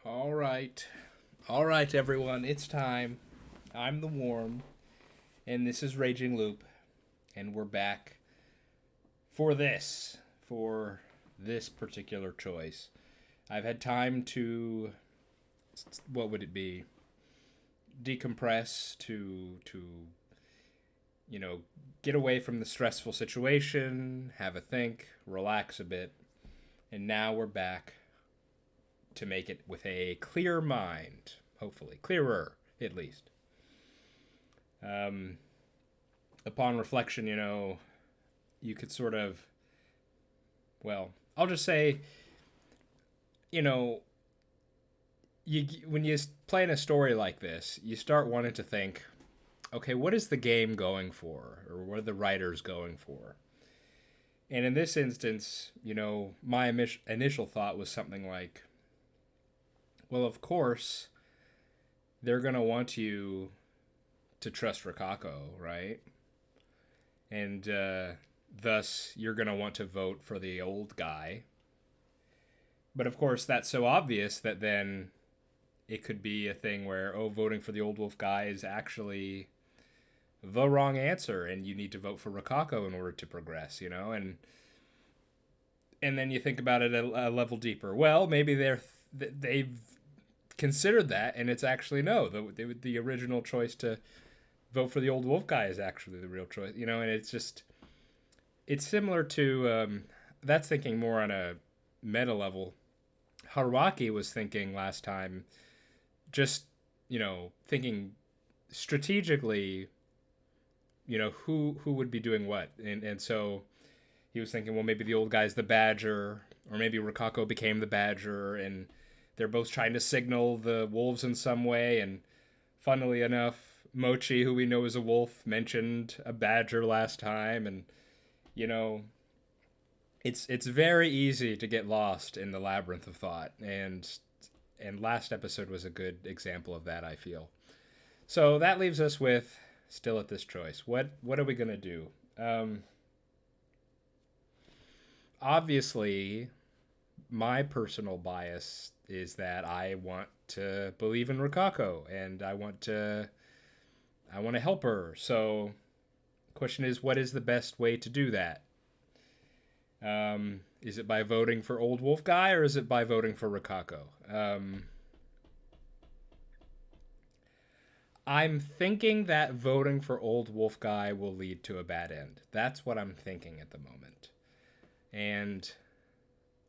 All right. All right, everyone. It's time. I'm the Warm, and this is Raging Loop, and we're back for this particular choice. I've had time to, what would it be? Decompress, to get away from the stressful situation, have a think, relax a bit, and now we're back to make it with a clear mind, hopefully. Clearer, at least. Upon reflection, you could sort of, well, I'll just say, you know, when you play in a story like this, you start wanting to think, okay, what is the game going for? Or what are the writers going for? And in this instance, my initial thought was something like, well, of course, they're going to want you to trust Rikako, right? And thus, you're going to want to vote for the old guy. But of course, that's so obvious that then it could be a thing where, voting for the old wolf guy is actually the wrong answer, and you need to vote for Rikako in order to progress, and then you think about it a level deeper. Well, maybe they've considered that, and it's actually no. The original choice to vote for the old wolf guy is actually the real choice, and it's similar to that's thinking more on a meta level. Haruaki was thinking last time, just thinking strategically, who would be doing what, and so he was thinking, well, maybe the old guy's the badger, or maybe Rikako became the badger, and they're both trying to signal the wolves in some way. And funnily enough, Mochi, who we know is a wolf, mentioned a badger last time, and it's very easy to get lost in the labyrinth of thought, and last episode was a good example of that, I feel. So that leaves us with still at this choice. What are we gonna do? Obviously, my personal bias is that I want to believe in Rikako, and I want to help her. So the question is, what is the best way to do that? Is it by voting for Old Wolf Guy, or is it by voting for Rikako? I'm thinking that voting for Old Wolf Guy will lead to a bad end. That's what I'm thinking at the moment. And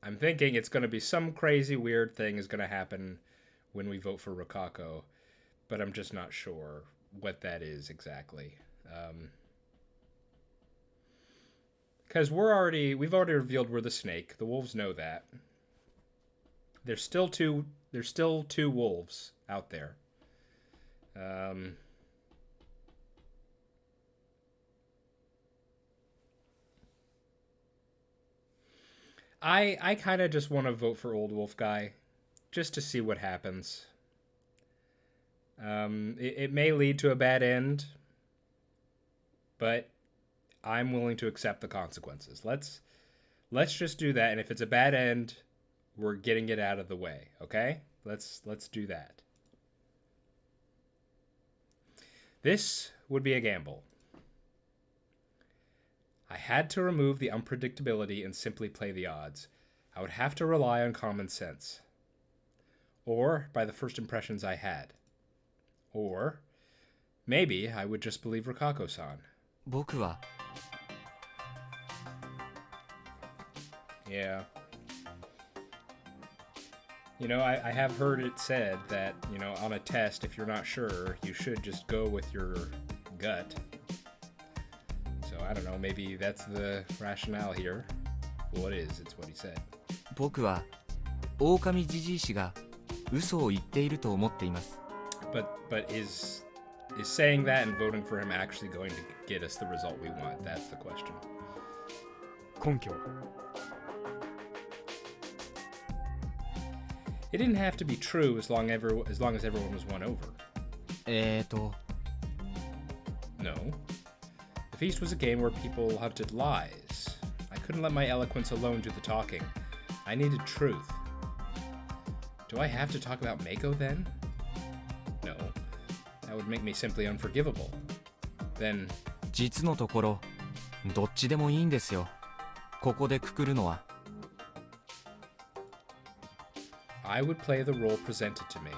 I'm thinking it's going to be some crazy weird thing is going to happen when we vote for Rikako, but I'm just not sure what that is exactly. Because we've already revealed we're the snake. The wolves know that. There's still two wolves out there. I kind of just want to vote for Old Wolf Guy, just to see what happens. It may lead to a bad end, but I'm willing to accept the consequences. Let's just do that, and if it's a bad end, we're getting it out of the way, okay? Let's do that. This would be a gamble. I had to remove the unpredictability and simply play the odds. I would have to rely on common sense. Or by the first impressions I had. Or maybe I would just believe Rikako-san. 僕は Yeah. I have heard it said that, on a test, if you're not sure, you should just go with your gut. So I don't know, maybe that's the rationale here. Well, it is. It's what he said. 僕は狼じじい氏が嘘を言っていると思っています。 But is saying that and voting for him actually going to get us the result we want? That's the question. 根拠は It didn't have to be true as long as everyone was won over. No. The feast was a game where people hunted lies. I couldn't let my eloquence alone do the talking. I needed truth. Do I have to talk about Mako then? No. That would make me simply unforgivable. Then, 実のところどっちでもいいんですよ。ここでくくるのは。 I would play the role presented to me.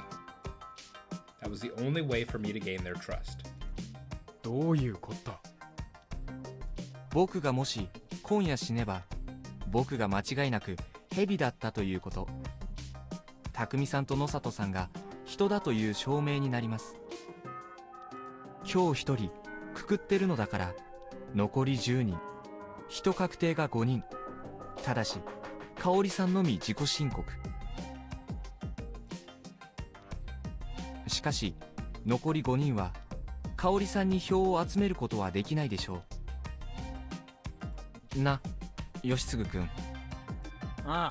That was the only way for me to gain their trust. どういうこと？僕がもし今夜死ねば僕が間違いなく蛇だったということ。匠さんと野里さんが人だという証明になります。今日一人くくってるのだから残り10人、人確定が5人。ただし香織さんのみ自己申告。しかし残り5人は香織さんに票を集めることはできないでしょう。な、吉次君。ああ、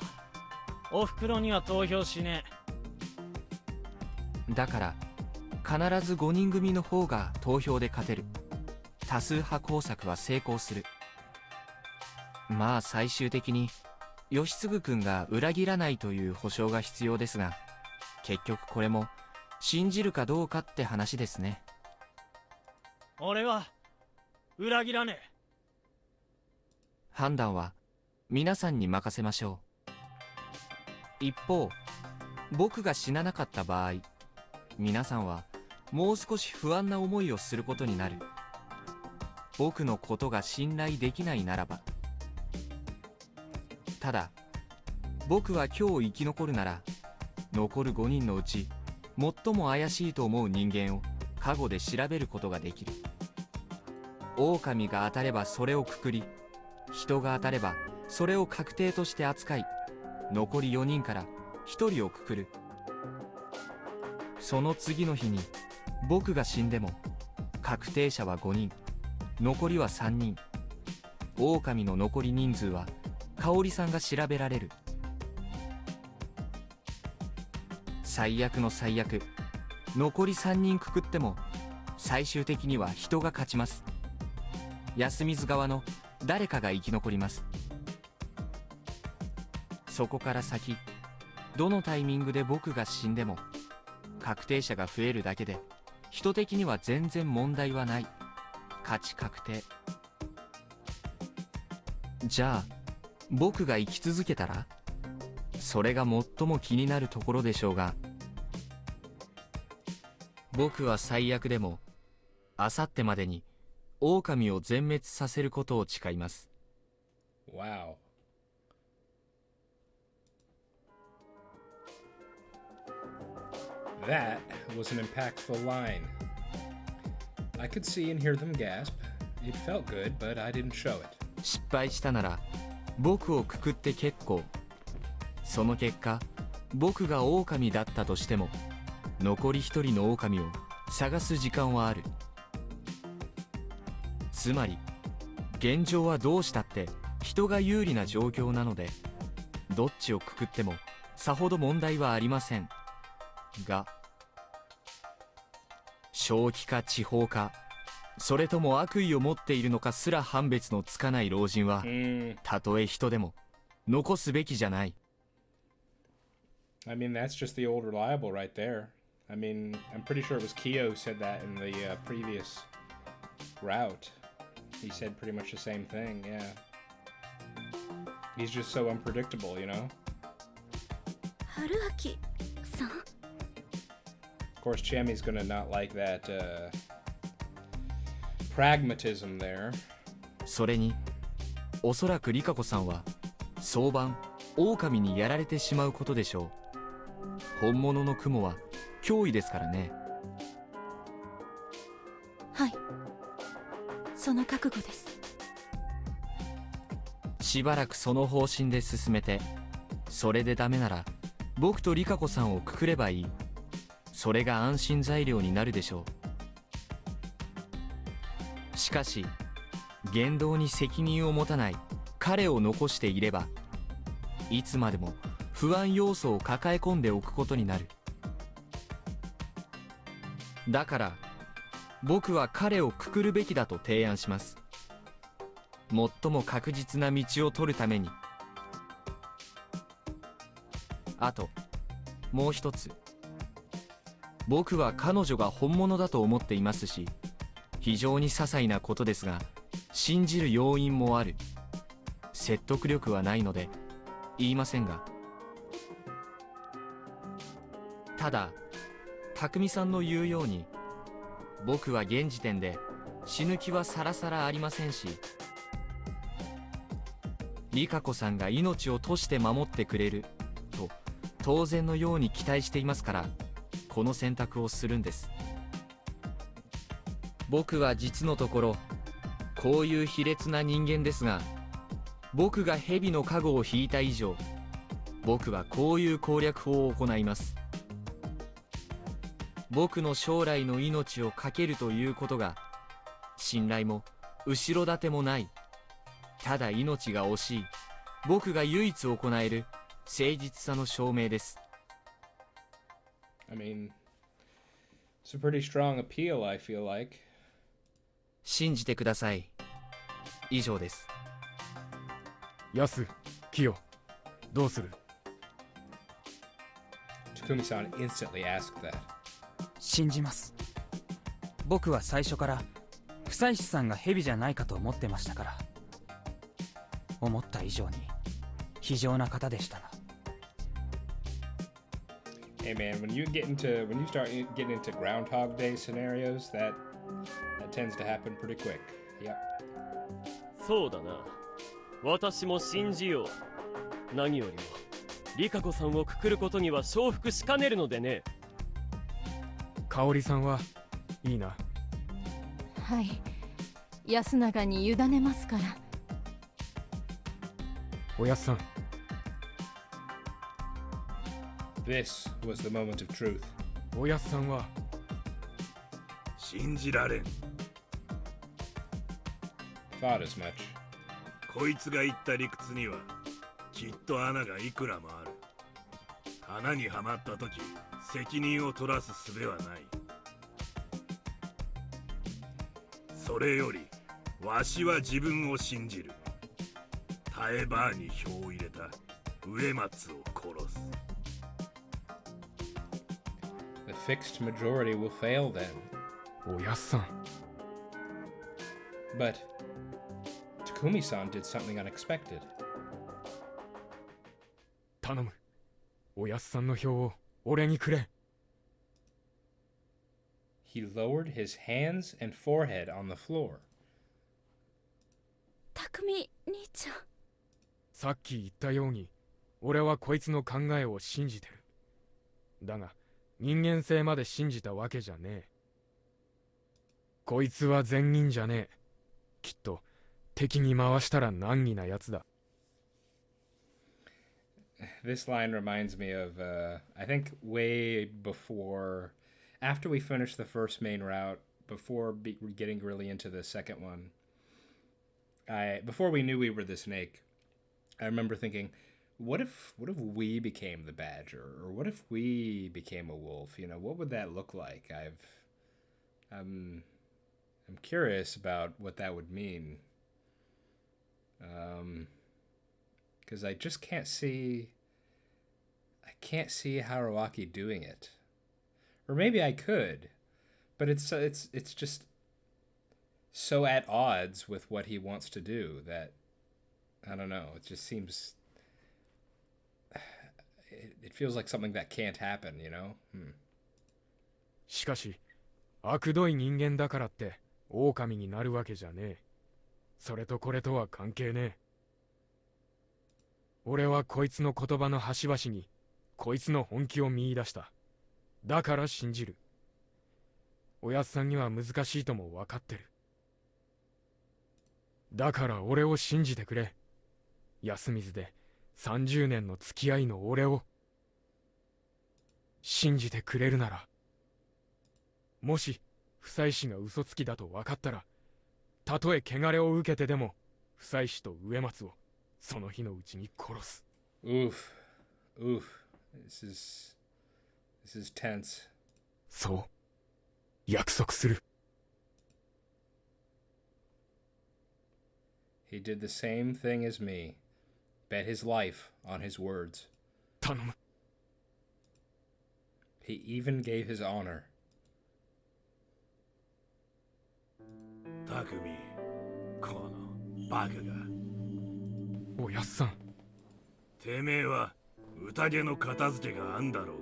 おふくろには投票しねだから必ず5人組の方が投票で勝てる。多数派工作は成功する。まあ最終的に吉次君が裏切らないという保証が必要ですが、結局これも信じるかどうかって話ですね。俺は裏切らねえ。判断は皆さんに任せましょう。一方、僕が死ななかった場合、皆さんはもう少し不安な思いをすることになる。僕のことが信頼できないならば。ただ、僕は今日生き残るなら、残る5人のうち最も怪しいと思う人間を過去で調べることができる。狼が当たればそれをくくり、人が当たればそれを確定として扱い、残り4人から1人をくくる。その次の日に僕が死んでも確定者は5人、残りは3人。狼の残り人数は香織さんが調べられる。最悪の最悪、残り3人くくっても最終的には人が勝ちます。安水側の誰かが生き残ります。そこから先、どのタイミングで僕が死んでも確定者が増えるだけで人的には全然問題はない。勝ち確定。じゃあ僕が生き続けたら、それが最も気になるところでしょうが、僕は最悪でもあさってまでに狼を全滅させることを誓います。 wow. That was an impactful line. I could see and hear them gasp. It felt good, but I didn't show it. 失敗したなら僕をくくって結構。その結果僕が狼だったとしても残り一人の狼を探す時間はある。つまり現状はどうしたって人が有利な状況なので、どっちをくくってもさほど問題はありませんが、正気か地方か、それとも悪意を持っているのかすら判別のつかない老人は、たとえ人でも残すべきじゃない。 I mean, that's just the old reliable right there. I mean, I'm pretty sure it was Kyo who said that in the previous route. He said pretty much the same thing, yeah. He's just so unpredictable, you know? 春秋さん Of course, Chammy's gonna not like that pragmatism there. それにおそらくリカ子さんは早晩狼にやられてしまうことでしょう。本物の雲は脅威ですからね。はい、その覚悟です。しばらくその方針で進めて、それでダメなら僕とリカ子さんをくくればいい。それが安心材料になるでしょう。しかし言動に責任を持たない彼を残していれば、いつまでも不安要素を抱え込んでおくことになる。だから僕は彼をくくるべきだと提案します。最も確実な道を取るために。あともう一つ、僕は彼女が本物だと思っていますし、非常に些細なことですが信じる要因もある。説得力はないので言いませんが、ただ匠さんの言うように、僕は現時点で死ぬ気はさらさらありませんし、リカ子さんが命を賭して守ってくれると当然のように期待していますから、この選択をするんです。僕は実のところこういう卑劣な人間ですが、僕が蛇の加護を引いた以上、僕はこういう攻略法を行います。僕の将来の命を懸けるということが、信頼も後ろ盾もない、ただ命が惜しい僕が唯一行える誠実さの証明です。I mean, it's a pretty strong appeal, I feel like. 信じてください。以上です。ヤス、キヨ、どうする？ Takumi-san instantly asked that. 信じます。僕は最初から夫妻子さんが蛇じゃないかと思ってましたから。思った以上に非常な方でしたが。Hey man, when you start getting into Groundhog Day scenarios, that tends to happen pretty quick. Yep. そうだな。私も信じよう。何よりもリカ子さんをくくることには承服しかねるのでね。香織さんはいいな。はい、安永に委ねますから。おやっさん。This was the moment of truth. おやっさんは信じられん。 Thought as much. こいつが言った理屈にはきっと穴がいくらもある。穴にはまった時責任を取らす術はない。それよりわしは自分を信じる。耐えバーに票を入れた植松を殺す。 The fixed majority will fail then. おやっさん。But Takumi-san did something unexpected. 頼む。おやっさんの票を俺にくれ。He lowered his hands and forehead on the floor. 匠兄ちゃん。さっき言ったように俺はこいつの考えを信じてる。だが人間性まで信じたわけじゃねえ。こいつは善人じゃねえ。きっと敵に回したら難儀なやつだ。This line reminds me of, I think way before, after we finished the first main route, before getting really into the second one, before we knew we were the snake, I remember thinking, what if we became the badger, or what if we became a wolf? You know, what would that look like? I'm curious about what that would mean. Because I just can't see Haruaki doing it, or maybe I could, but it's just so at odds with what he wants to do that I don't know. It just seems it feels like something that can't happen, you know? しかし悪どい人間だからって狼になるわけじゃねえ。それとこれとは関係ねえ。俺はこいつの言葉の端々にこいつの本気を見出した。だから信じる。おやっさんには難しいとも分かってる。だから俺を信じてくれ。安水で30年の付き合いの俺を信じてくれるなら、もし夫妻子が嘘つきだと分かったら、たとえ汚れを受けてでも夫妻子と植松をその日のうちに殺す。Oof. This is tense. そう約束する。 He did the same thing as me. Bet his life on his words. 頼む。He even gave his honor. 匠、このバカが。おやっさん。てめえは宴の片付けがあんだろう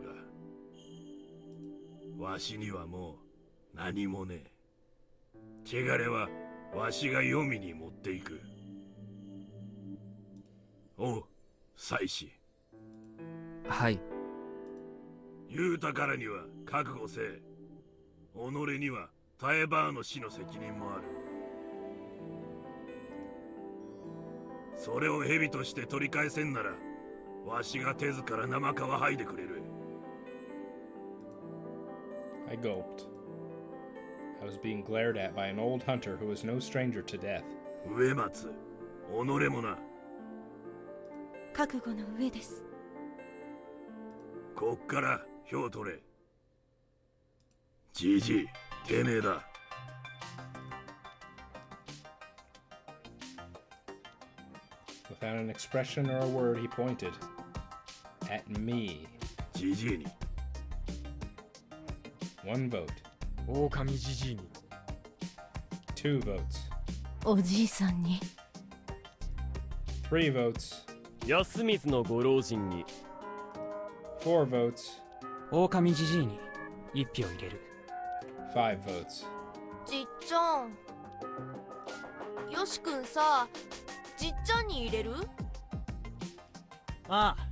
が、わしにはもう何もねえ。汚れはわしが黄泉に持っていく。おう、妻子。はい。言うたからには覚悟せえ。己にはタエバーの死の責任もある。それを蛇として取り返せんなら、わしが手ずから生皮剥いでくれる。I gulped. I was being glared at by an old hunter who was no stranger to death. 植松、己もな。覚悟の上です。こっから票取れ。じじい、てめえだ。Without an expression or a word, he pointed at me. じじいに。One vote. 狼じじいに。Two votes. おじいさんに。Three votes. 安水のご老人に。Four votes. 狼じじいに一票入れる。Five votes. じっちゃん。よしくんさ、じっちゃんに入れる？ああ、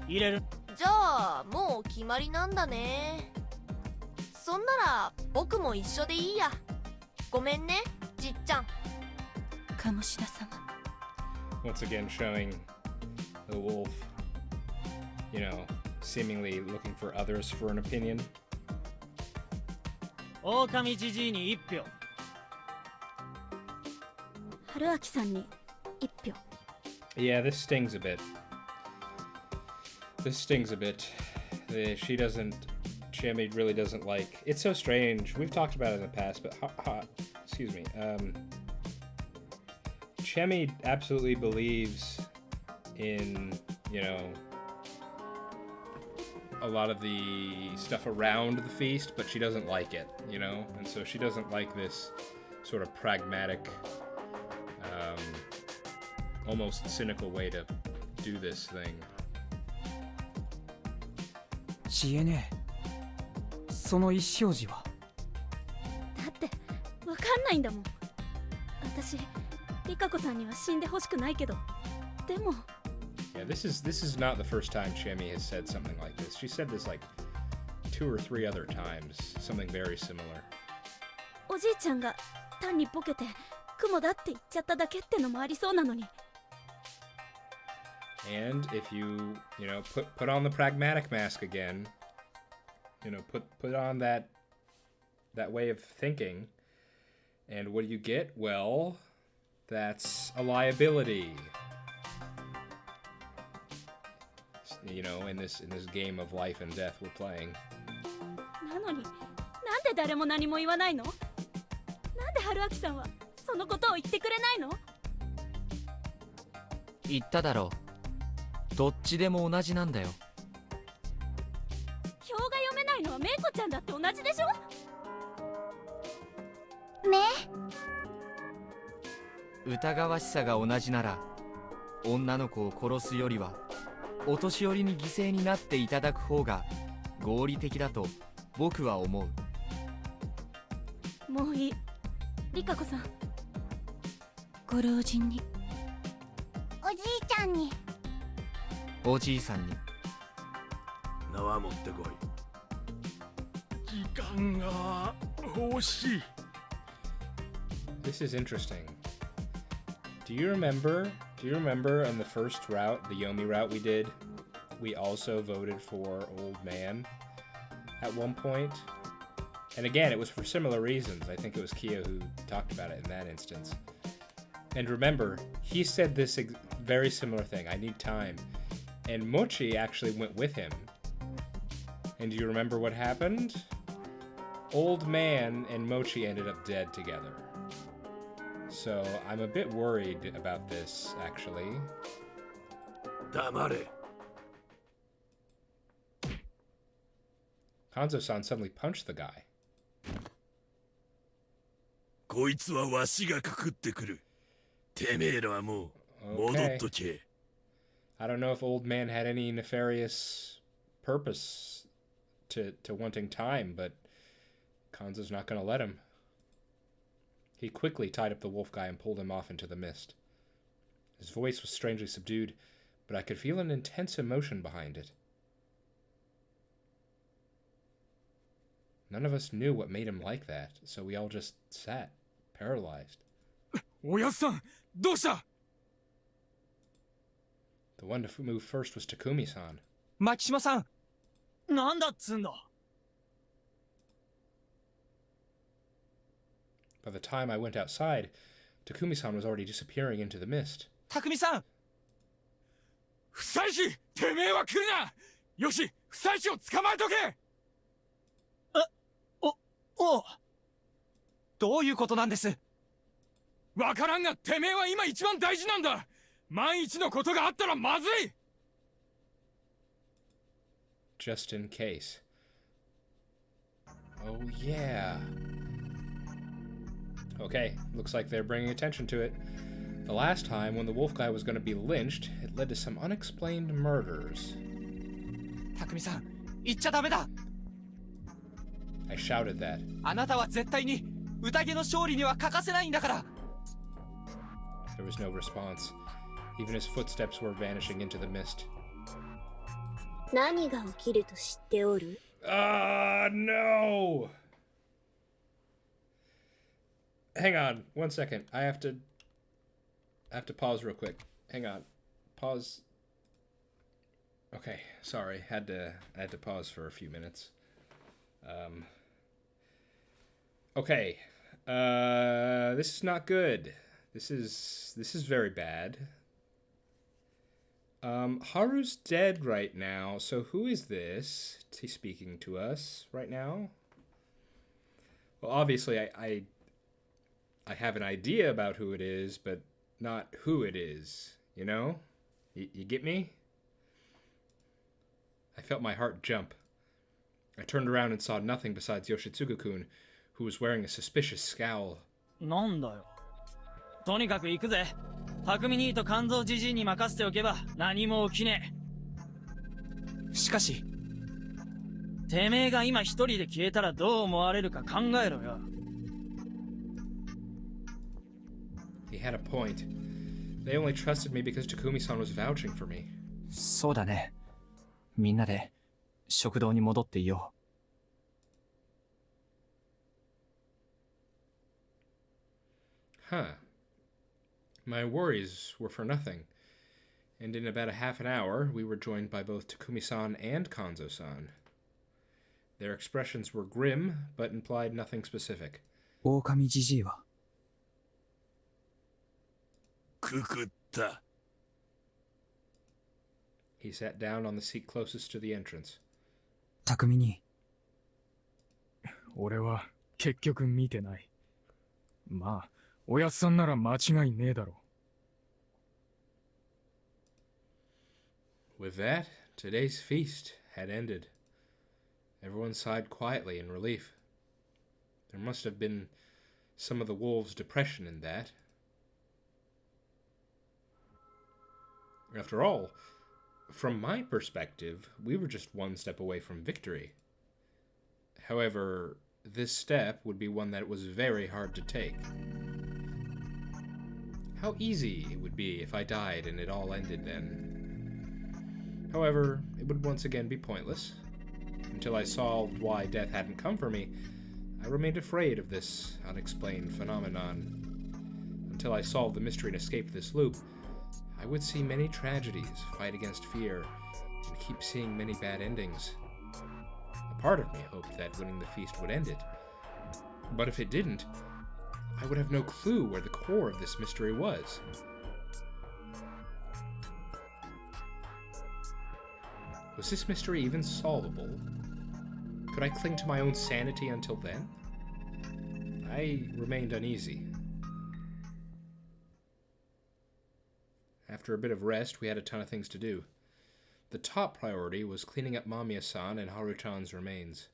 入れる。じゃあもう決まりなんだね。そんなら僕も一緒でいいや。ごめんね、じっちゃん。鴨志田様。Once again showing the wolf, you know, seemingly looking for others for an opinion. 狼じじいに一票。春明さんに一票。Yeah, this stings a bit. This stings a bit. She doesn't... Chemi really doesn't like... It's so strange. We've talked about it in the past, but... excuse me. Chemi absolutely believes in, you know, a lot of the stuff around the feast, but she doesn't like it, you know? And so she doesn't like this sort of pragmatic, almost cynical way to do this thing. 知恵ねえ。その一生寺は。だってわかんないんだもん。私リカ子さんには死んでほしくないけど、でも。Yeah, this is not the first time Chemi has said something like this. She said this like 2 or 3 other times, something very similar. おじいちゃんが単にボケて雲だって言っちゃっただけってのもありそうなのに。And if you know, put on the pragmatic mask again, you know, put on that way of thinking, and what do you get? Well, that's a liability. You know, in this game of life and death we're playing. なのになんで誰も何も言わないの？なんで春明さんはそのことを言ってくれないの？言っただろう。どっちでも同じなんだよ。表が読めないのはメイコちゃんだって同じでしょ？疑わしさが同じなら、女の子を殺すよりはお年寄りに犠牲になっていただく方が合理的だと僕は思う。もういい。リカ子さん。ご老人に。おじいちゃんに。おじいさんに。縄持ってこい。時間が欲しい。This is interesting. Do you remember in the first route, the Yomi route we did, we also voted for Old Man at one point? And again, it was for similar reasons. I think it was Kia who talked about it in that instance. And remember, he said this very similar thing, I need time. And Mochi actually went with him. And do you remember what happened? Old Man and Mochi ended up dead together. So I'm a bit worried about this, actually. 黙れ。Hanzo-san suddenly punched the guy. こいつはわしがくくってくる。てめえらはもう戻っとけ。I don't know if old man had any nefarious purpose to wanting time, but Kanzo's not going to let him. He quickly tied up the wolf guy and pulled him off into the mist. His voice was strangely subdued, but I could feel an intense emotion behind it. None of us knew what made him like that, so we all just sat, paralyzed. おやっさん、どうした？ The one to move first was Takumi-san. 牧島さん。なんだっつんだ。By the time I went outside, Takumi-san was already disappearing into the mist. 匠さん。不採士、てめえは来るな。よし、不採士を捕まえとけ。おう。どういうことなんです？わからんが、てめえは今一番大事なんだ。万一のことがあったらまずい。Just in case. Oh, yeah. Okay, looks like they're bringing attention to it. The last time, when the wolf guy was going to be lynched, it led to some unexplained murders. 匠さん、言っちゃダメだ。 I shouted that. あなたは絶対に宴の勝利には欠かせないんだから。 There was no response. Even his footsteps were vanishing into the mist. 何が起きると知っておる？ No! Hang on, 1 second. I have to pause real quick. Hang on. Pause. Okay, sorry. I had to pause for a few minutes. Okay. This is not good. This is very bad. Haru's dead right now, so who is this? Is he speaking to us right now? Well, obviously I have an idea about who it is, but not who it is, you know? You get me? I felt my heart jump. I turned around and saw nothing besides Yoshitsugu-kun, who was wearing a suspicious scowl. なんだよ。とにかく行くぜ。匠兄と肝臓じじいに任せておけば何も起きねえ。しかし、てめえが今一人で消えたらどう思われるか考えろよ。He had a point. They only trusted me because Takumi-san was vouching for me. そうだね。みんなで食堂に戻っていよう。Huh. My worries were for nothing, and in about a half an hour, we were joined by both Takumi-san and Kanzo-san. Their expressions were grim, but implied nothing specific. 狼じじいはくくった。He sat down on the seat closest to the entrance. 匠に。俺は結局見てない。まあ、おやっさんなら間違いねえだろ。With that, today's feast had ended. Everyone sighed quietly in relief. There must have been some of the wolves' depression in that. After all, from my perspective, we were just one step away from victory. However, this step would be one that was very hard to take. How easy it would be if I died and it all ended then. However, it would once again be pointless. Until I solved why death hadn't come for me, I remained afraid of this unexplained phenomenon. Until I solved the mystery and escaped this loop, I would see many tragedies fight against fear and keep seeing many bad endings. A part of me hoped that winning the feast would end it. But if it didn't, I would have no clue where the core of this mystery was. Was this mystery even solvable? Could I cling to my own sanity until then? I remained uneasy. After a bit of rest, we had a ton of things to do. The top priority was cleaning up Mamiya-san and Haru-chan's remains.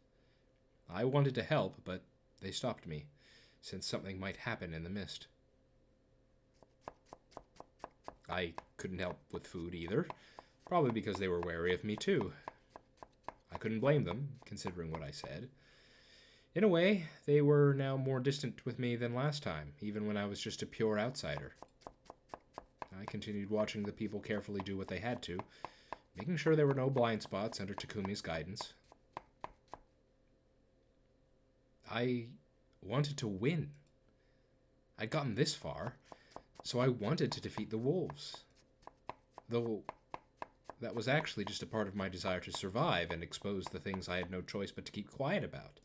I wanted to help, but they stopped me, since something might happen in the mist. I couldn't help with food either, probably because they were wary of me too. I couldn't blame them, considering what I said. In a way, they were now more distant with me than last time, even when I was just a pure outsider. I continued watching the people carefully do what they had to, making sure there were no blind spots under Takumi's guidance. I wanted to win. I'd gotten this far, so I wanted to defeat the wolves. Though that was actually just a part of my desire to survive and expose the things I had no choice but to keep quiet about.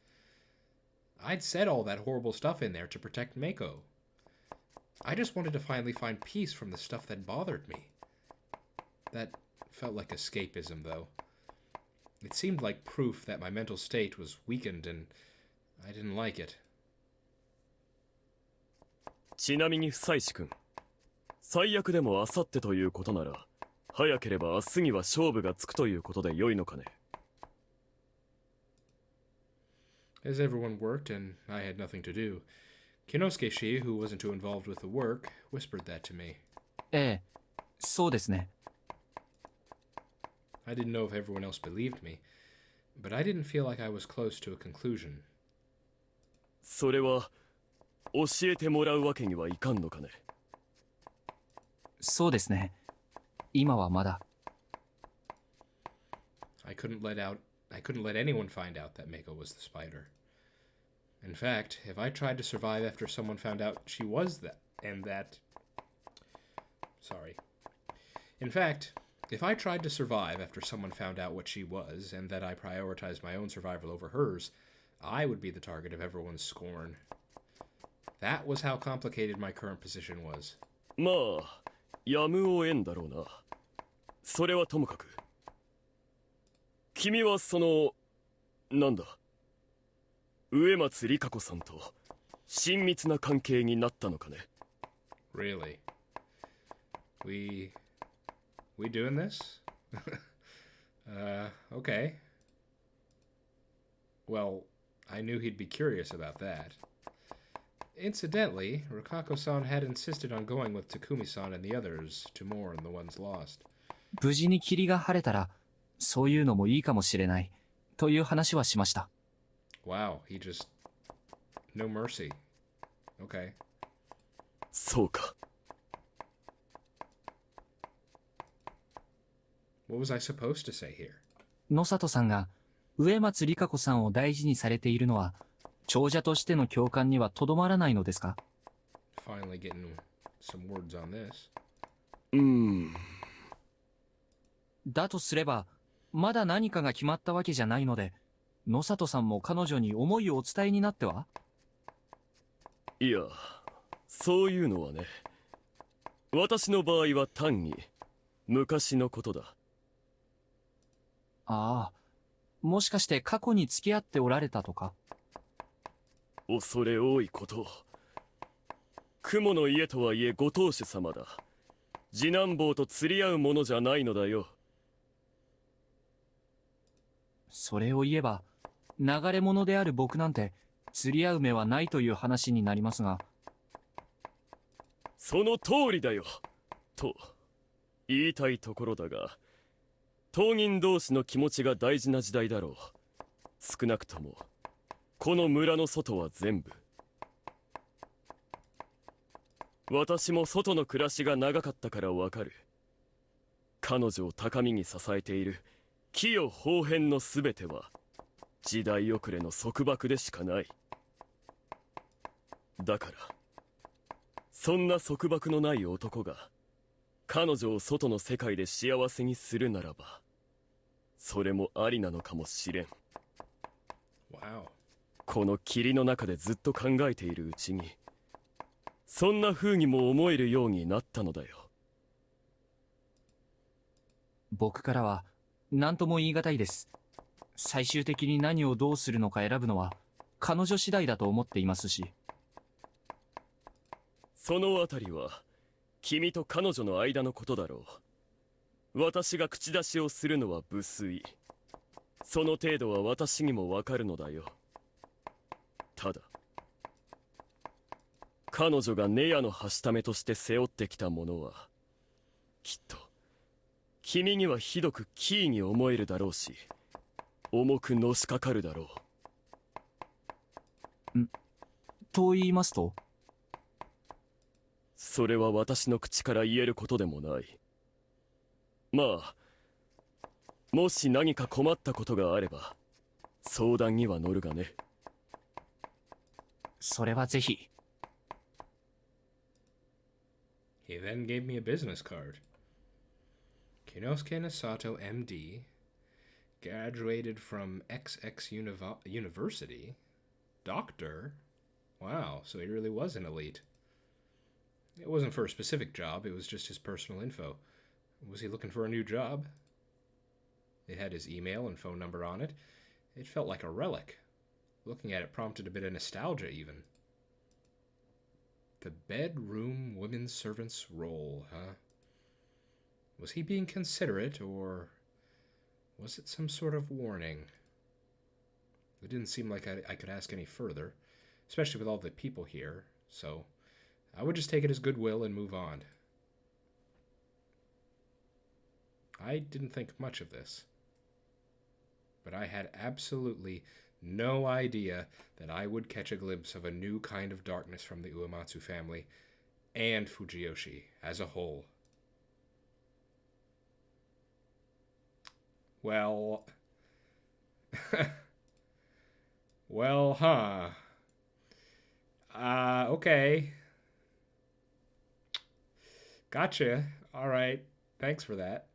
I'd said all that horrible stuff in there to protect Mako. I just wanted to finally find peace from the stuff that bothered me. That felt like escapism, though. It seemed like proof that my mental state was weakened, and I didn't like it. ちなみに夫妻君、最悪でも明後日ということなら、早ければ明日には勝負がつくということで良いのかね。As everyone worked and I had nothing to do, Kinosuke-shi, who wasn't too involved with the work, whispered that to me. ええ、そうですね。I didn't know if everyone else believed me, but I didn't feel like I was close to a conclusion. それは教えてもらうわけにはいかんのかね。そうですね。今はまだ。I couldn't let anyone find out that Mako was the spider. In fact, if I tried to survive after someone found out she was that, In fact, if I tried to survive after someone found out what she was and that I prioritized my own survival over hers, I would be the target of everyone's scorn. That was how complicated my current position was. まあ、やむを得んだろうな。それはともかく。君はなんだ、植松里香子さんと親密な関係になったのかね。Really? We doing this? Okay. Well, I knew he'd be curious about that. Incidentally, Rikako-san had insisted on going with Takumi-san and the others to mourn the ones lost. 無事に霧が晴れたら、そういうのもいいかもしれない、という話はしました。Wow, he just... No mercy. Okay. そうか。What was I supposed to say here? 野里さんが植松里香子さんを大事にされているのは、長者としての共感にはとどまらないのですか？ Finally getting some words on this. だとすれば、まだ何かが決まったわけじゃないので、野里さんも彼女に思いをお伝えになっては？いや、そういうのはね。私の場合は単に昔のことだ。ああ、もしかして過去に付き合っておられたとか？恐れ多いこと。雲の家とはいえご当主様だ。次男坊と釣り合うものじゃないのだよ。それを言えば、流れ者である僕なんて釣り合う目はないという話になりますが。その通りだよと言いたいところだが、当人同士の気持ちが大事な時代だろう。少なくともこの村の外は全部。私も外の暮らしが長かったからわかる。彼女を高みに支えている器用方変のすべては時代遅れの束縛でしかない。だからそんな束縛のない男が彼女を外の世界で幸せにするならば、それもありなのかもしれん。Wow. この霧の中でずっと考えているうちに、そんな風にも思えるようになったのだよ。僕からは何とも言い難いです。最終的に何をどうするのか選ぶのは彼女次第だと思っていますし。そのあたりは君と彼女の間のことだろう。私が口出しをするのは無粋。その程度は私にもわかるのだよ。ただ彼女がネヤのはしためとして背負ってきたものはきっと君にはひどくキーに思えるだろうし重くのしかかるだろう。と言いますと？それは私の口から言えることでもない。まあもし何か困ったことがあれば相談には乗るがね。それはぜひ。He then gave me a business card. Kinosuke Nasato, MD, graduated from XX University. Doctor? Wow, so he really was an elite. It wasn't for a specific job, it was just his personal info. Was he looking for a new job? It had his email and phone number on it. It felt like a relic. Looking at it prompted a bit of nostalgia, even. The bedroom women's servant's role, huh? Was he being considerate, or was it some sort of warning? It didn't seem like I could ask any further, especially with all the people here, so I would just take it as goodwill and move on. I didn't think much of this, but I had absolutely no idea that I would catch a glimpse of a new kind of darkness from the Uematsu family and Fujiyoshi as a whole. Well... well, huh. Okay. Gotcha. Alright. Thanks for that.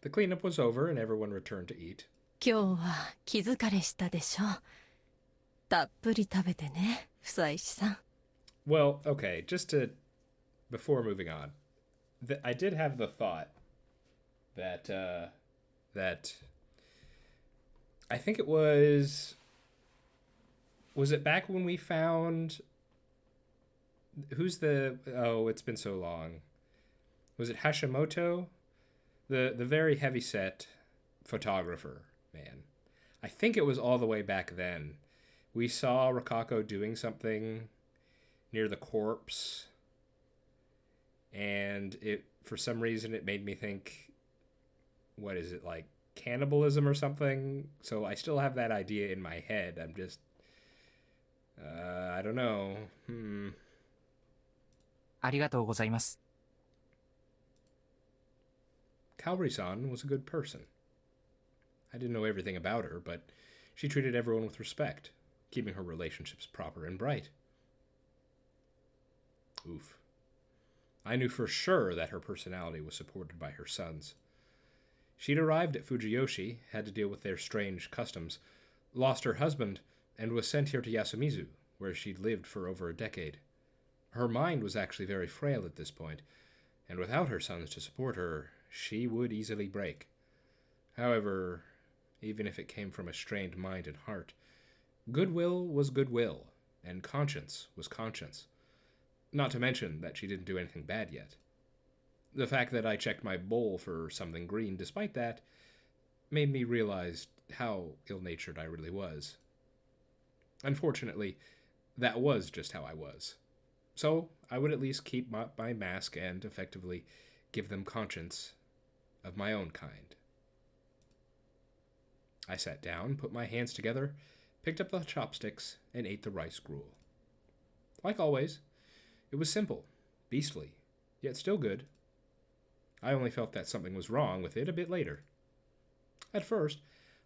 The cleanup was over and everyone returned to eat. 今日は気疲れしたでしょ。たっぷり食べてね、房石さん。Well, okay, just to... before moving on, I did have the thought that, I think it was it back when we found... Who's the... Oh, it's been so long. Was it Hashimoto? The very heavy-set photographer, man. I think it was all the way back then. We saw Rokako doing something near the corpse, and for some reason it made me think, what is it, like cannibalism or something? So I still have that idea in my head. I'm just... I don't know. ありがとうございます。Kaori-san was a good person. I didn't know everything about her, but she treated everyone with respect, keeping her relationships proper and bright. Oof. I knew for sure that her personality was supported by her sons. She'd arrived at Fujiyoshi, had to deal with their strange customs, lost her husband, and was sent here to Yasumizu, where she'd lived for over a decade. Her mind was actually very frail at this point, and without her sons to support her, she would easily break. However, even if it came from a strained mind and heart, goodwill was goodwill, and conscience was conscience. Not to mention that she didn't do anything bad yet. The fact that I checked my bowl for something green despite that made me realize how ill-natured I really was. Unfortunately, that was just how I was. So I would at least keep my mask and effectively give them conscience of my own kind. I sat down, put my hands together, picked up the chopsticks, and ate the rice gruel. Like always, it was simple, beastly, yet still good. I only felt that something was wrong with it a bit later. At first,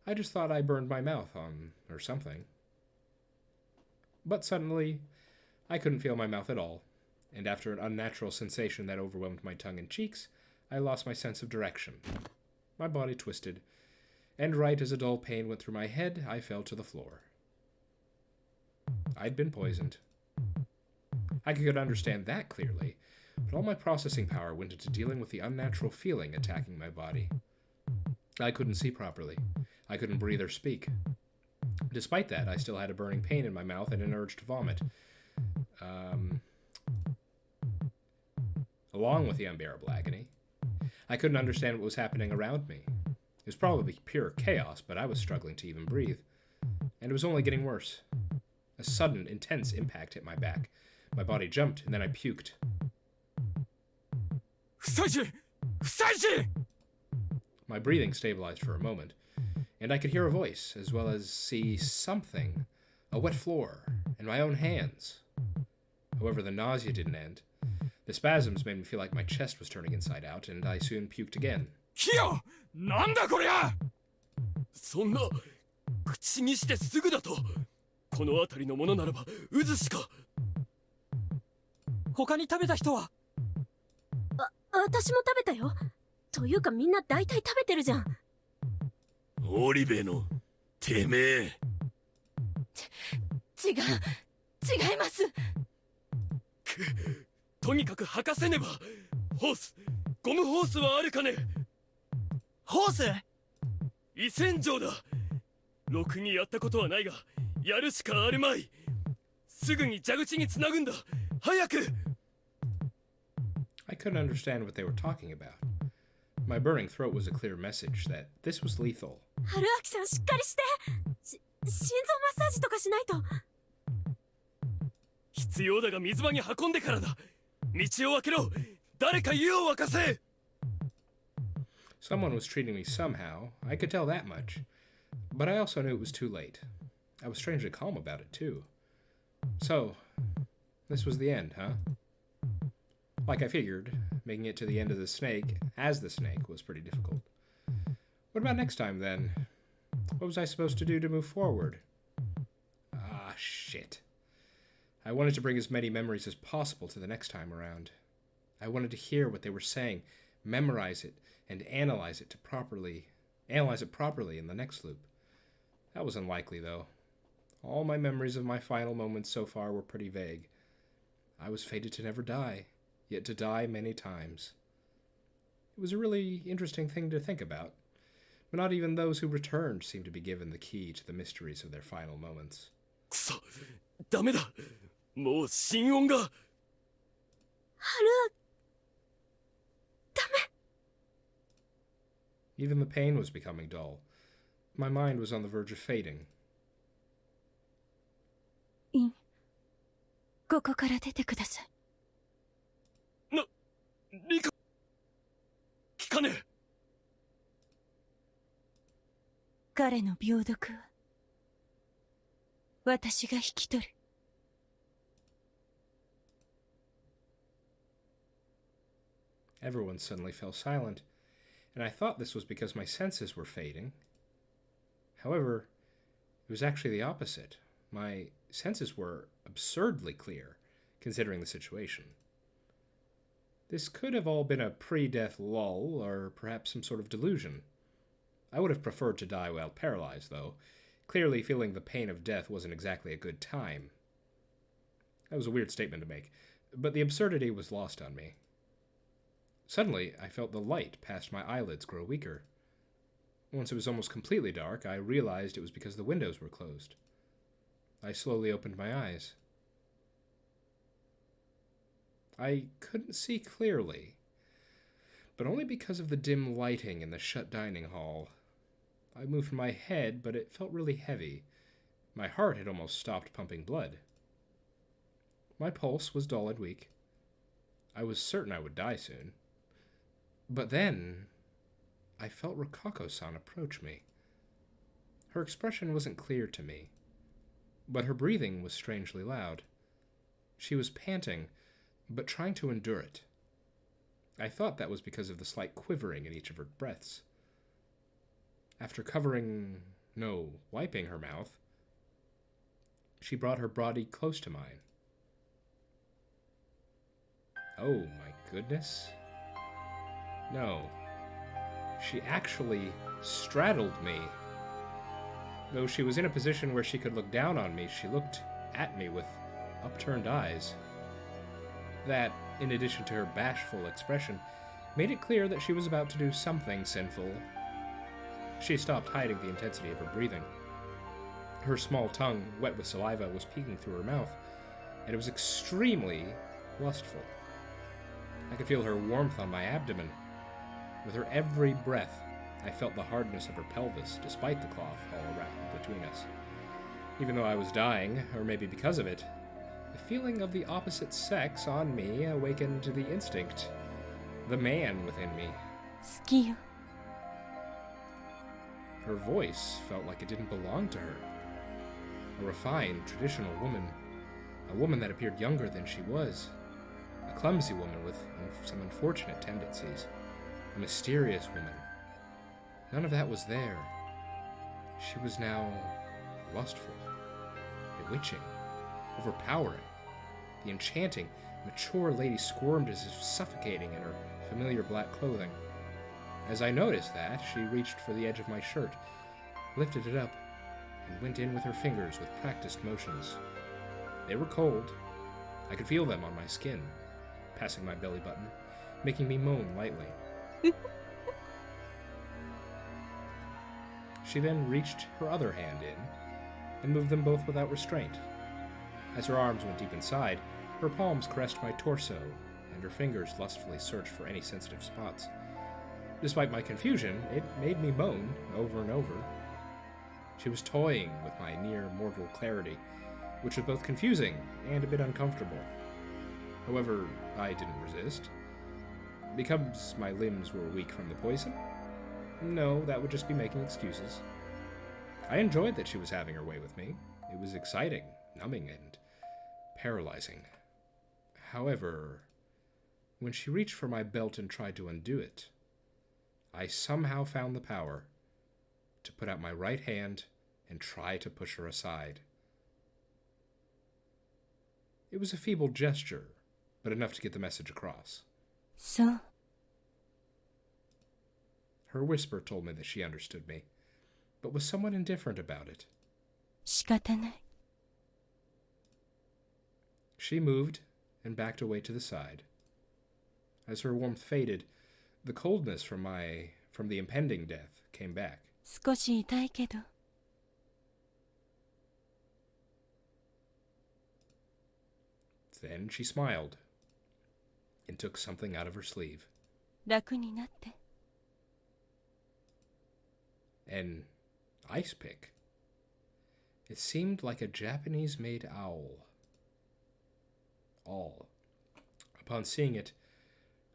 I just thought I burned my mouth on, or something. But suddenly, I couldn't feel my mouth at all, and after an unnatural sensation that overwhelmed my tongue and cheeks, I lost my sense of direction. My body twisted, and right as a dull pain went through my head, I fell to the floor. I'd been poisoned. I could understand that clearly, but all my processing power went into dealing with the unnatural feeling attacking my body. I couldn't see properly. I couldn't breathe or speak. Despite that, I still had a burning pain in my mouth and an urge to vomit. Along with the unbearable agony. I couldn't understand what was happening around me. It was probably pure chaos, but I was struggling to even breathe. And it was only getting worse. A sudden, intense impact hit my back. My body jumped, and then I puked. 不採取不採取 My breathing stabilized for a moment, and I could hear a voice, as well as see something, a wet floor, and my own hands. However, the nausea didn't end. The spasms made me feel like my chest was turning inside out, and I soon puked again. ヒヨなんだこりゃそんな口にしてすぐだと。この辺りのものならば渦しか。他に食べた人は？私も食べたよ。というかみんな大体食べてるじゃん。織部のてめえ。違います。とにかく吐かせねば。ホース、ゴムホースはあるかね。ホース？胃洗浄だ。ろくにやったことはないが、やるしかあるまい。すぐに蛇口につなぐんだ。早く。I couldn't understand what they were talking about. My burning throat was a clear message that this was lethal. 春秋さんしっかりして。心臓マッサージとかしないと。必要だが水場に運んでからだ。道を開けろ。誰か湯を沸かせ。Someone was treating me somehow, I could tell that much. But I also knew it was too late. I was strangely calm about it, too. So, this was the end, huh? Like I figured, making it to the end of the snake, as the snake, was pretty difficult. What about next time, then? What was I supposed to do to move forward? Ah, shit. I wanted to bring as many memories as possible to the next time around. I wanted to hear what they were saying, memorize it, and analyze it properly in the next loop. That was unlikely, though. All my memories of my final moments so far were pretty vague. I was fated to never die, yet to die many times. It was a really interesting thing to think about, but not even those who returned seemed to be given the key to the mysteries of their final moments. くそ、ダメだ。もう心音が。Even the pain was becoming dull. My mind was on the verge of fading. ここから出てください。リカ、聞かねえ。彼の病毒は私が引き取る。Everyone suddenly fell silent, and I thought this was because my senses were fading. However, it was actually the opposite. My senses were absurdly clear, considering the situation. This could have all been a pre-death lull, or perhaps some sort of delusion. I would have preferred to die while paralyzed, though. Clearly, feeling the pain of death wasn't exactly a good time. That was a weird statement to make, but the absurdity was lost on me. Suddenly, I felt the light past my eyelids grow weaker. Once it was almost completely dark, I realized it was because the windows were closed. I slowly opened my eyes. I couldn't see clearly, but only because of the dim lighting in the shut dining hall. I moved my head, but it felt really heavy. My heart had almost stopped pumping blood. My pulse was dull and weak. I was certain I would die soon. But then, I felt Rokako-san approach me. Her expression wasn't clear to me, but her breathing was strangely loud. She was panting, but trying to endure it. I thought that was because of the slight quivering in each of her breaths. After wiping her mouth, she brought her body close to mine. Oh my goodness. No. She actually straddled me. Though she was in a position where she could look down on me, she looked at me with upturned eyes. That, in addition to her bashful expression, made it clear that she was about to do something sinful. She stopped hiding the intensity of her breathing. Her small tongue, wet with saliva, was peeking through her mouth, and it was extremely lustful. I could feel her warmth on my abdomen. With her every breath, I felt the hardness of her pelvis, despite the cloth all around between us. Even though I was dying, or maybe because of it, the feeling of the opposite sex on me awakened the instinct, the man within me. 好きよ。 Her voice felt like it didn't belong to her. A refined, traditional woman. A woman that appeared younger than she was. A clumsy woman with some unfortunate tendencies. A mysterious woman. None of that was there. She was now lustful, bewitching, overpowering. The enchanting, mature lady squirmed as if suffocating in her familiar black clothing. As I noticed that, she reached for the edge of my shirt, lifted it up, and went in with her fingers with practiced motions. They were cold. I could feel them on my skin, passing my belly button, making me moan lightly. She then reached her other hand in and moved them both without restraint. As her arms went deep inside, her palms caressed my torso, and her fingers lustfully searched for any sensitive spots. Despite my confusion, it made me moan over and over. She was toying with my near-mortal clarity, which was both confusing and a bit uncomfortable. However, I didn't resist. Because my limbs were weak from the poison? No, that would just be making excuses. I enjoyed that she was having her way with me. It was exciting, numbing, and paralyzing. However, when she reached for my belt and tried to undo it, I somehow found the power to put out my right hand and try to push her aside. It was a feeble gesture, but enough to get the message across. そう。 Her whisper told me that she understood me, but was somewhat indifferent about it. 仕方ない。 She moved and backed away to the side. As her warmth faded, the coldness from the impending death came back. 少し痛いけど。 Then she smiled and took something out of her sleeve. 楽になって。 An ice pick. It seemed like a Japanese-made owl. All. Upon seeing it,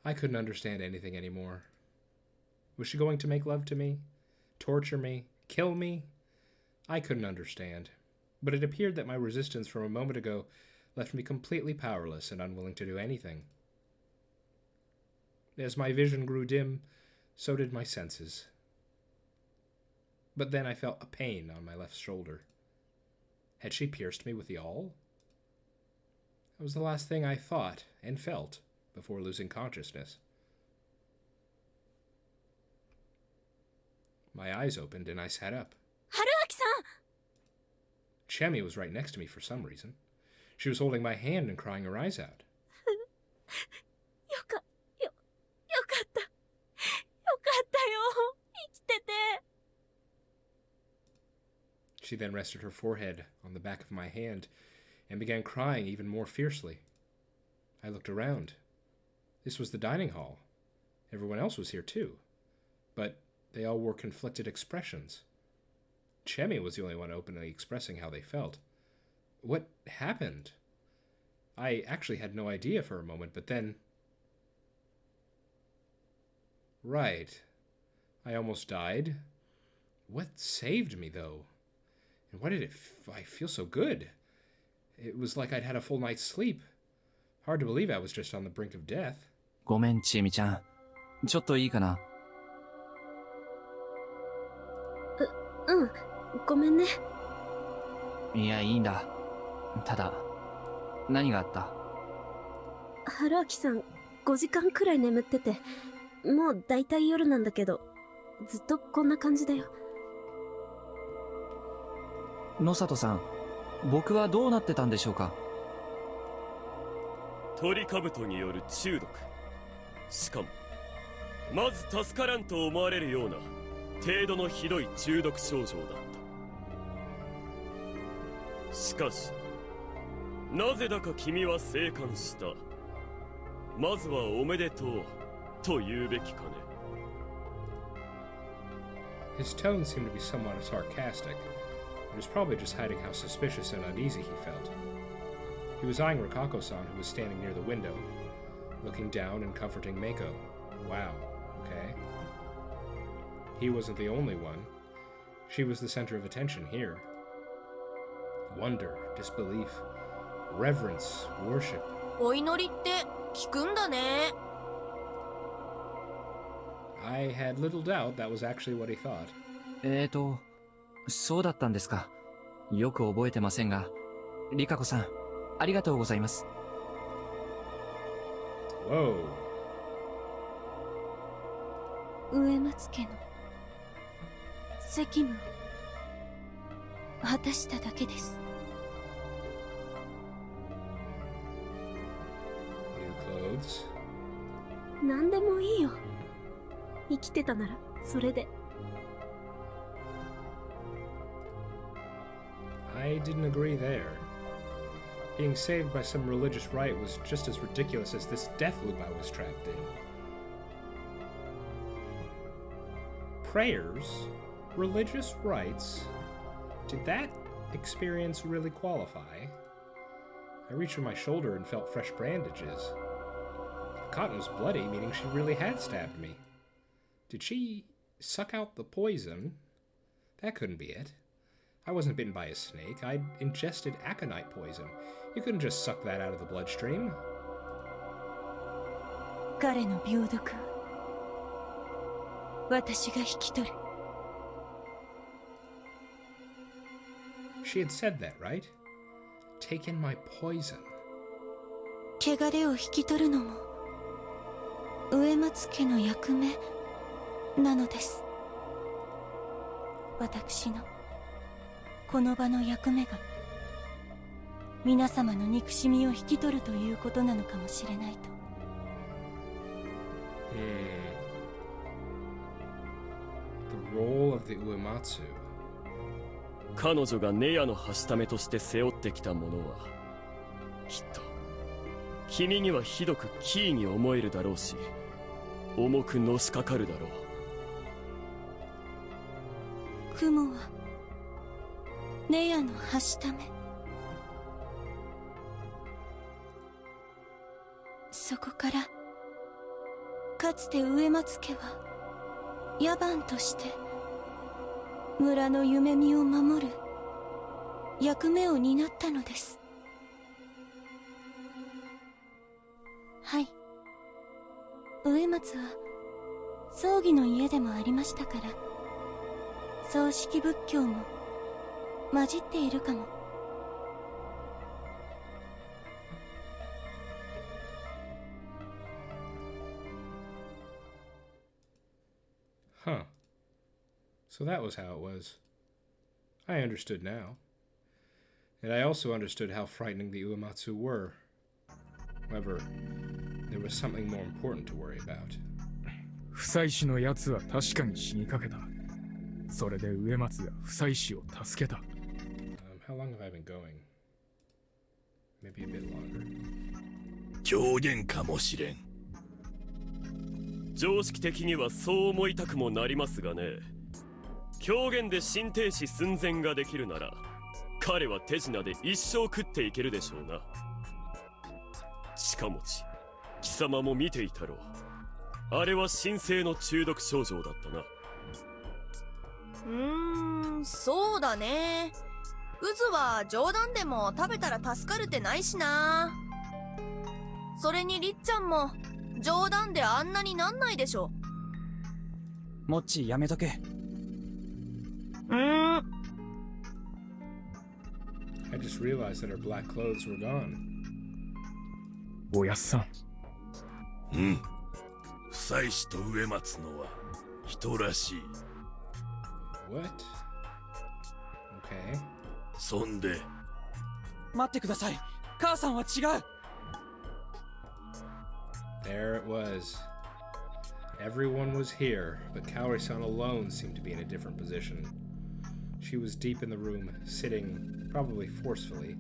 I couldn't understand anything anymore. Was she going to make love to me? Torture me? Kill me? I couldn't understand. But it appeared that my resistance from a moment ago left me completely powerless and unwilling to do anything. As my vision grew dim, so did my senses. But then I felt a pain on my left shoulder. Had she pierced me with the awl? That was the last thing I thought and felt before losing consciousness. My eyes opened and I sat up. 春秋さん Chemi was right next to me for some reason. She was holding my hand and crying her eyes out. よかったよ生きてて She then rested her forehead on the back of my hand and began crying even more fiercely. I looked around. This was the dining hall. Everyone else was here too, but they all wore conflicted expressions. Chemi was the only one openly expressing how they felt. What happened? I actually had no idea for a moment, but then... Right. I almost died. What saved me, though? And why did I feel so good? It was like I'd had a full night's sleep. Hard to believe I was just on the brink of death. ごめんちえみちゃん、ちょっといいかな。うんごめんねいやいいんだ。ただ何があった？春秋さん5時間くらい眠っててもうだいたい夜なんだけどずっとこんな感じだよ野里さん、僕はどうなってたんでしょうか？トリカブトによる中毒。しかもまず助からんと思われるような程度のひどい中毒症状だった。しかしなぜだか君は生還した。まずはおめでとうと言うべきかね。 His tone seemed to be somewhat sarcastic. He was probably just hiding how suspicious and uneasy he felt. He was eyeing Rokako-san, who was standing near the window, looking down and comforting Meiko. Wow, okay. He wasn't the only one. She was the center of attention here. Wonder, disbelief, reverence, worship. お祈りって聞くんだね。 I had little doubt that was actually what he thought. そうだったんですか。よく覚えてませんが、リカコさん、ありがとうございます。Whoa. 植松家の責務を果たしただけです。New clothes. 何でもいいよ。生きてたならそれで。I didn't agree there. Being saved by some religious rite was just as ridiculous as this death loop I was trapped in. Prayers? Religious rites? Did that experience really qualify? I reached for my shoulder and felt fresh bandages. The cotton was bloody, meaning she really had stabbed me. Did she suck out the poison? That couldn't be it. I wasn't bitten by a snake. I'd ingested aconite poison. You couldn't just suck that out of the bloodstream. 彼の病毒私が引き取る。 She had said that, right? Taken my poison. 汚れを引き取るのも植松家の役目なのです。私のこの場の役目が皆様の憎しみを引き取るということなのかもしれないと。The role of the Uematsu. 彼女がネヤのはしためとして背負ってきたものはきっと君にはひどく奇異に思えるだろうし、重くのしかかるだろう。雲はネヤのはしため。そこからかつて植松家は野蛮として村の夢見を守る役目を担ったのです。はい、植松は葬儀の家でもありましたから、葬式仏教も混じっているかも。Huh. So that was how it was. I understood now. And I also understood how frightening the Uematsu were. However, there was something more important to worry about. 不妻子のやつは確かに死にかけた。それで植松が不妻子を助けた。How long have I been going? Maybe a bit longer. 狂言かもしれん。常識的にはそう思いたくもなりますがね。狂言で心停止寸前ができるなら、彼は手品で一生食っていけるでしょうな。近持ち、貴様も見ていたろう。あれは神聖の中毒症状だったな。そうだね。渦は冗談でも食べたら助かるってないしな。それにりっちゃんも冗談であんなになんないでしょ。モッチーやめとけ。I just realized that her black clothes were gone. おやっさん。うん。不妻子と植松のは人らしい。What? Okay. そんで。待ってください。母さんは違う。There it was. Everyone was here, but Kaori-san alone seemed to be in a different position. She was deep in the room, sitting, probably forcefully,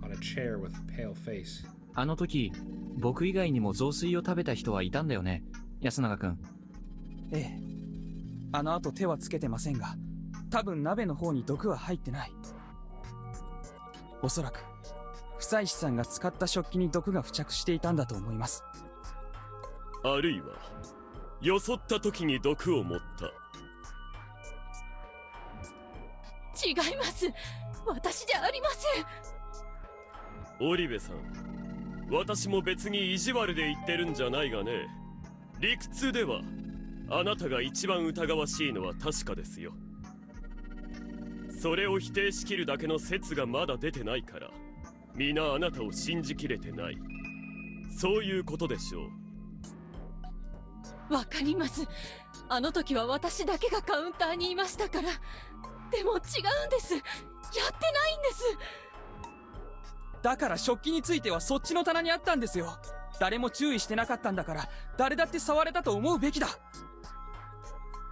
on a chair with a pale face. あの時、僕以外にも雑炊を食べた人はいたんだよね、安永くん。ええ。あの後手はつけてませんが、多分鍋の方に毒は入ってない。おそらく夫妻子さんが使った食器に毒が付着していたんだと思います。あるいはよそった時に毒を持った。違います。私じゃありません。オリベさん、私も別に意地悪で言ってるんじゃないがね、理屈ではあなたが一番疑わしいのは確かですよ。それを否定しきるだけの説がまだ出てないから、皆あなたを信じきれてない。そういうことでしょわかります。あの時は私だけがカウンターにいましたから。でも違うんです。やってないんです。だから食器についてはそっちの棚にあったんですよ。誰も注意してなかったんだから、誰だって触れたと思うべきだ。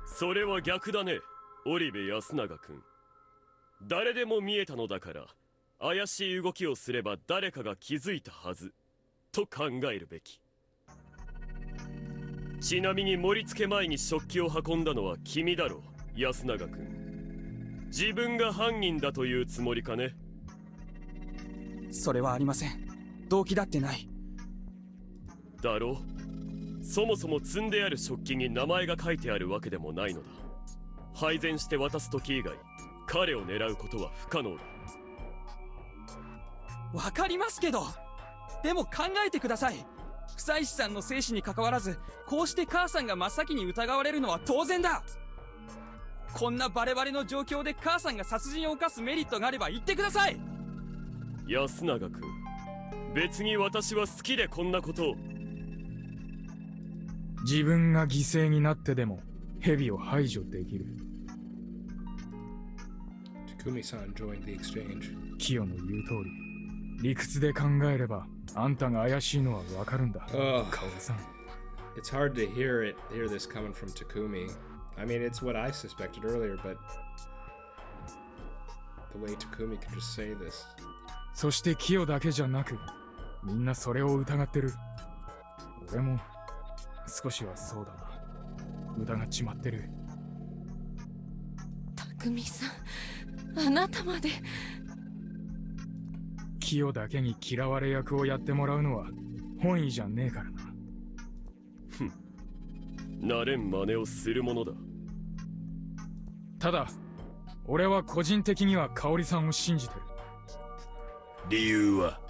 それは逆だね、オリベ安永君。誰でも見えたのだから、怪しい動きをすれば誰かが気づいたはずと考えるべき。ちなみに盛り付け前に食器を運んだのは君だろう、安永君。自分が犯人だというつもりかね。それはありません。動機だってない。だろう。そもそも積んである食器に名前が書いてあるわけでもないのだ。配膳して渡す時以外、彼を狙うことは不可能だ。わかりますけど、でも考えてください。夫妻子さんの生死に関わらず、こうして母さんが真っ先に疑われるのは当然だ。こんなバレバレの状況で母さんが殺人を犯すメリットがあれば言ってください。安永君、別に私は好きでこんなことを。自分が犠牲になってでも蛇を排除できる。 Takumi-san joined the exchange. キヨの言う通り、理屈で考えればあんたが怪しいのはわかるんだ。カオルさん。 It's hard to hear this coming from Takumi. I mean, it's what I suspected earlier, but the way Takumi could just say this. そしてキヨだけじゃなく、みんなそれを疑ってる。俺も少しはそうだな。疑っちまってる。匠さん、あなたまで。キヨだけに嫌われ役をやってもらうのは本意じゃねえからな。ふん、慣れん真似をするものだ。ただ俺は個人的には香織さんを信じてる。理由は？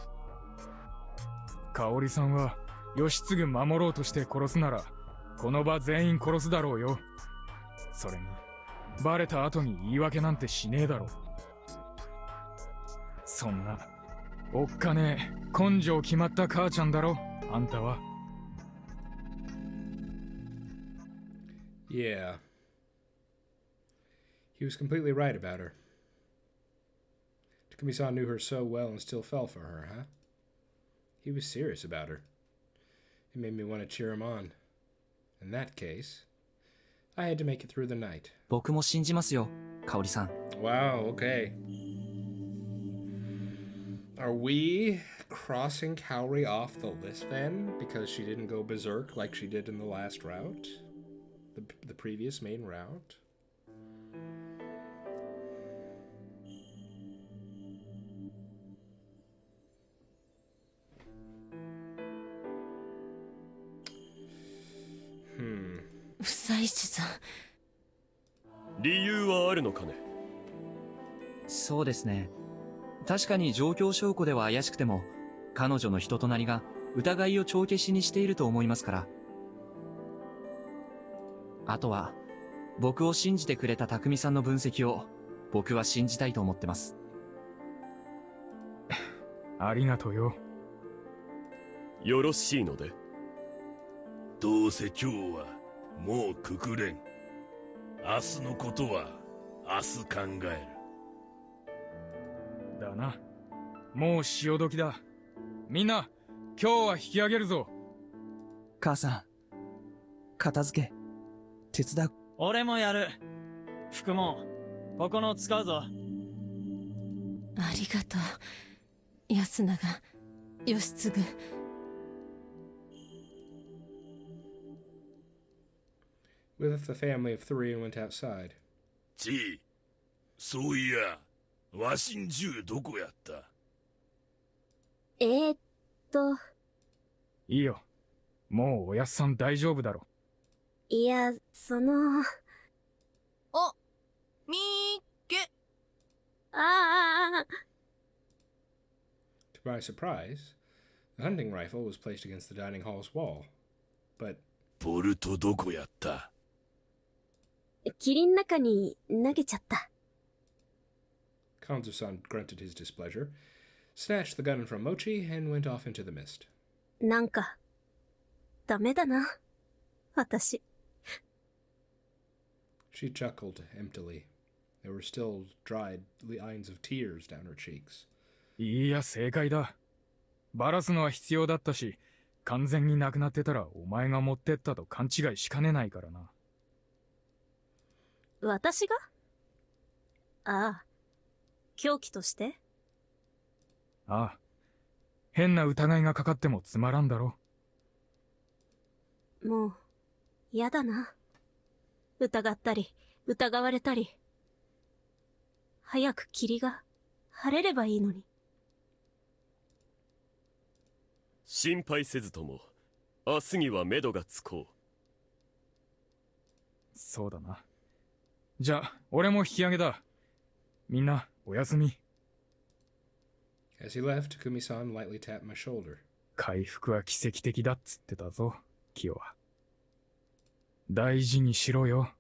香織さんは義継守ろうとして殺すならこの場全員殺すだろうよ。それにバレた後に言い訳なんてしねえだろう。そんなおっかねえ根性決まった母ちゃんだろあんたは。 Yeah. He was completely right about her. Takumi-san knew her so well and still fell for her, huh? He was serious about her. It made me want to cheer him on. In that case, I had to make it through the night. 僕も信じますよ、香織さん。 Wow, okay. Are we crossing Kaori off the list then? Because she didn't go berserk like she did in the last route? The previous main route? Hmm. 夫妻子さん。理由はあるのかね。そうですね。確かに状況証拠では怪しくても、彼女の人となりが疑いを帳消しにしていると思いますから。あとは、僕を信じてくれた匠さんの分析を、僕は信じたいと思ってます。ありがとうよ。よろしいので。どうせ今日はもうくくれん。明日のことは明日考える。だな。もう潮時だ。みんな今日は引き上げるぞ。母さん、片付け手伝う。俺もやる。服もここの使うぞ。ありがとう安永義継。We left the family of 3 and went outside. ちい、そういや、わしん銃どこやった？ーっと、いいよ。もうおやっさん大丈夫だろ。いや、お、みーっけ。ああ、To my surprise, the hunting rifle was placed against the dining hall's wall. But ボルトどこやった？霧ん中に投げちゃった。Kanzo-san grunted his displeasure, snatched the gun from Mochi, and went off into the mist. なんか、ダメだな。私。She chuckled emptily. There were still dried lines of tears down her cheeks. いや、正解だ。バラすのは必要だったし、完全になくなってたらお前が持ってったと勘違いしかねないからな。私が？ああ、凶器として？ああ。変な疑いがかかってもつまらんだろ。もう、嫌だな。疑ったり、疑われたり。早く霧が晴れればいいのに。心配せずとも明日には目処がつこう。そうだな。じゃあ俺も引き上げだ。みんなおやすみ。 As he left, Takumi-san lightly tapped my shoulder. 回復は奇跡的だっつってたぞ、キヨは。大事にしろよ。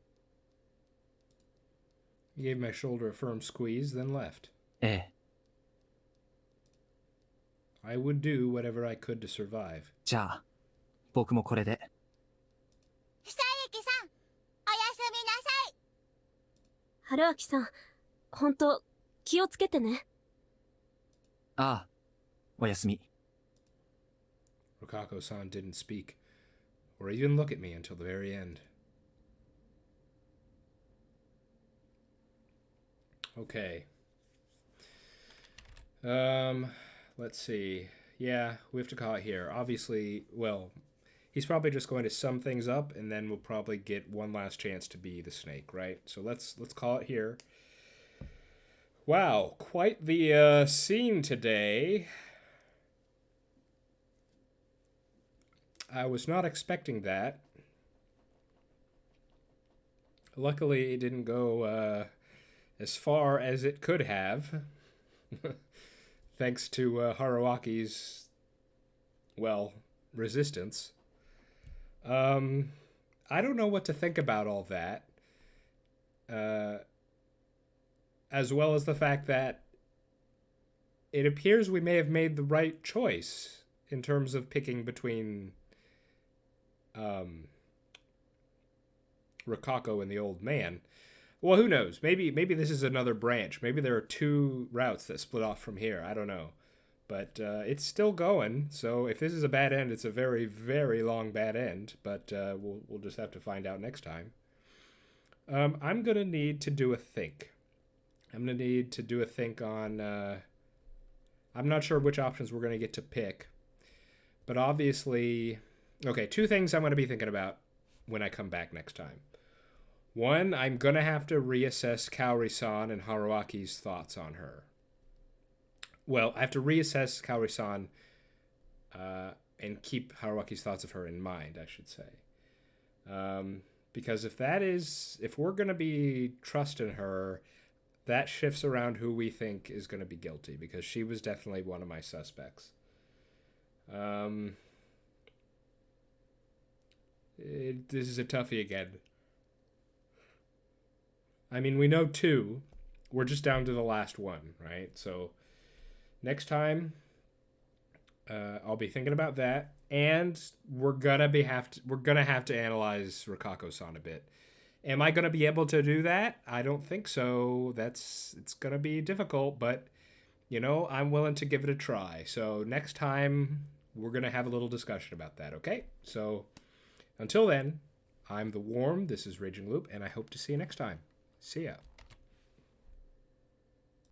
He gave my shoulder a firm squeeze, then left. ええ。I would do whatever I could to survive. じゃあ、僕もこれで。久之さん、おやすみなさい。春明さん、ほんと、気をつけてね。ああ、おやすみ。Rokako-san didn't speak, or even look at me until the very end. Okay. Let's see. Yeah, we have to call it here. Obviously, well, he's probably just going to sum things up, and then we'll probably get one last chance to be the snake, right? So let's call it here. Wow, quite the scene today. I was not expecting that. Luckily, it didn't go as far as it could have. Thanks to Haruaki's, well, resistance. I don't know what to think about all that. As well as the fact that it appears we may have made the right choice in terms of picking between Rokako and the old man. Well, who knows? Maybe this is another branch. Maybe there are two routes that split off from here. I don't know. But it's still going. So if this is a bad end, it's a very, very long bad end. But we'll just have to find out next time. I'm going to need to do a think. I'm going to need to do a think on... I'm not sure which options we're going to get to pick. But obviously... Okay, two things I'm going to be thinking about when I come back next time. One, I'm going to have to reassess Kaori-san and Haruaki's thoughts on her. Well, I have to reassess Kaori-san and keep Haruaki's thoughts of her in mind, I should say. Because if we're going to be trusting her, that shifts around who we think is going to be guilty, because she was definitely one of my suspects. This is a toughie again. I mean, we know two. We're just down to the last one, right? So next time, I'll be thinking about that, and we're gonna have to analyze Rokako-san a bit. Am I gonna be able to do that? I don't think so. It's gonna be difficult, but I'm willing to give it a try. So next time, we're gonna have a little discussion about that. Okay? So until then, I'm the Worm. This is Raging Loop, and I hope to see you next time. See ya.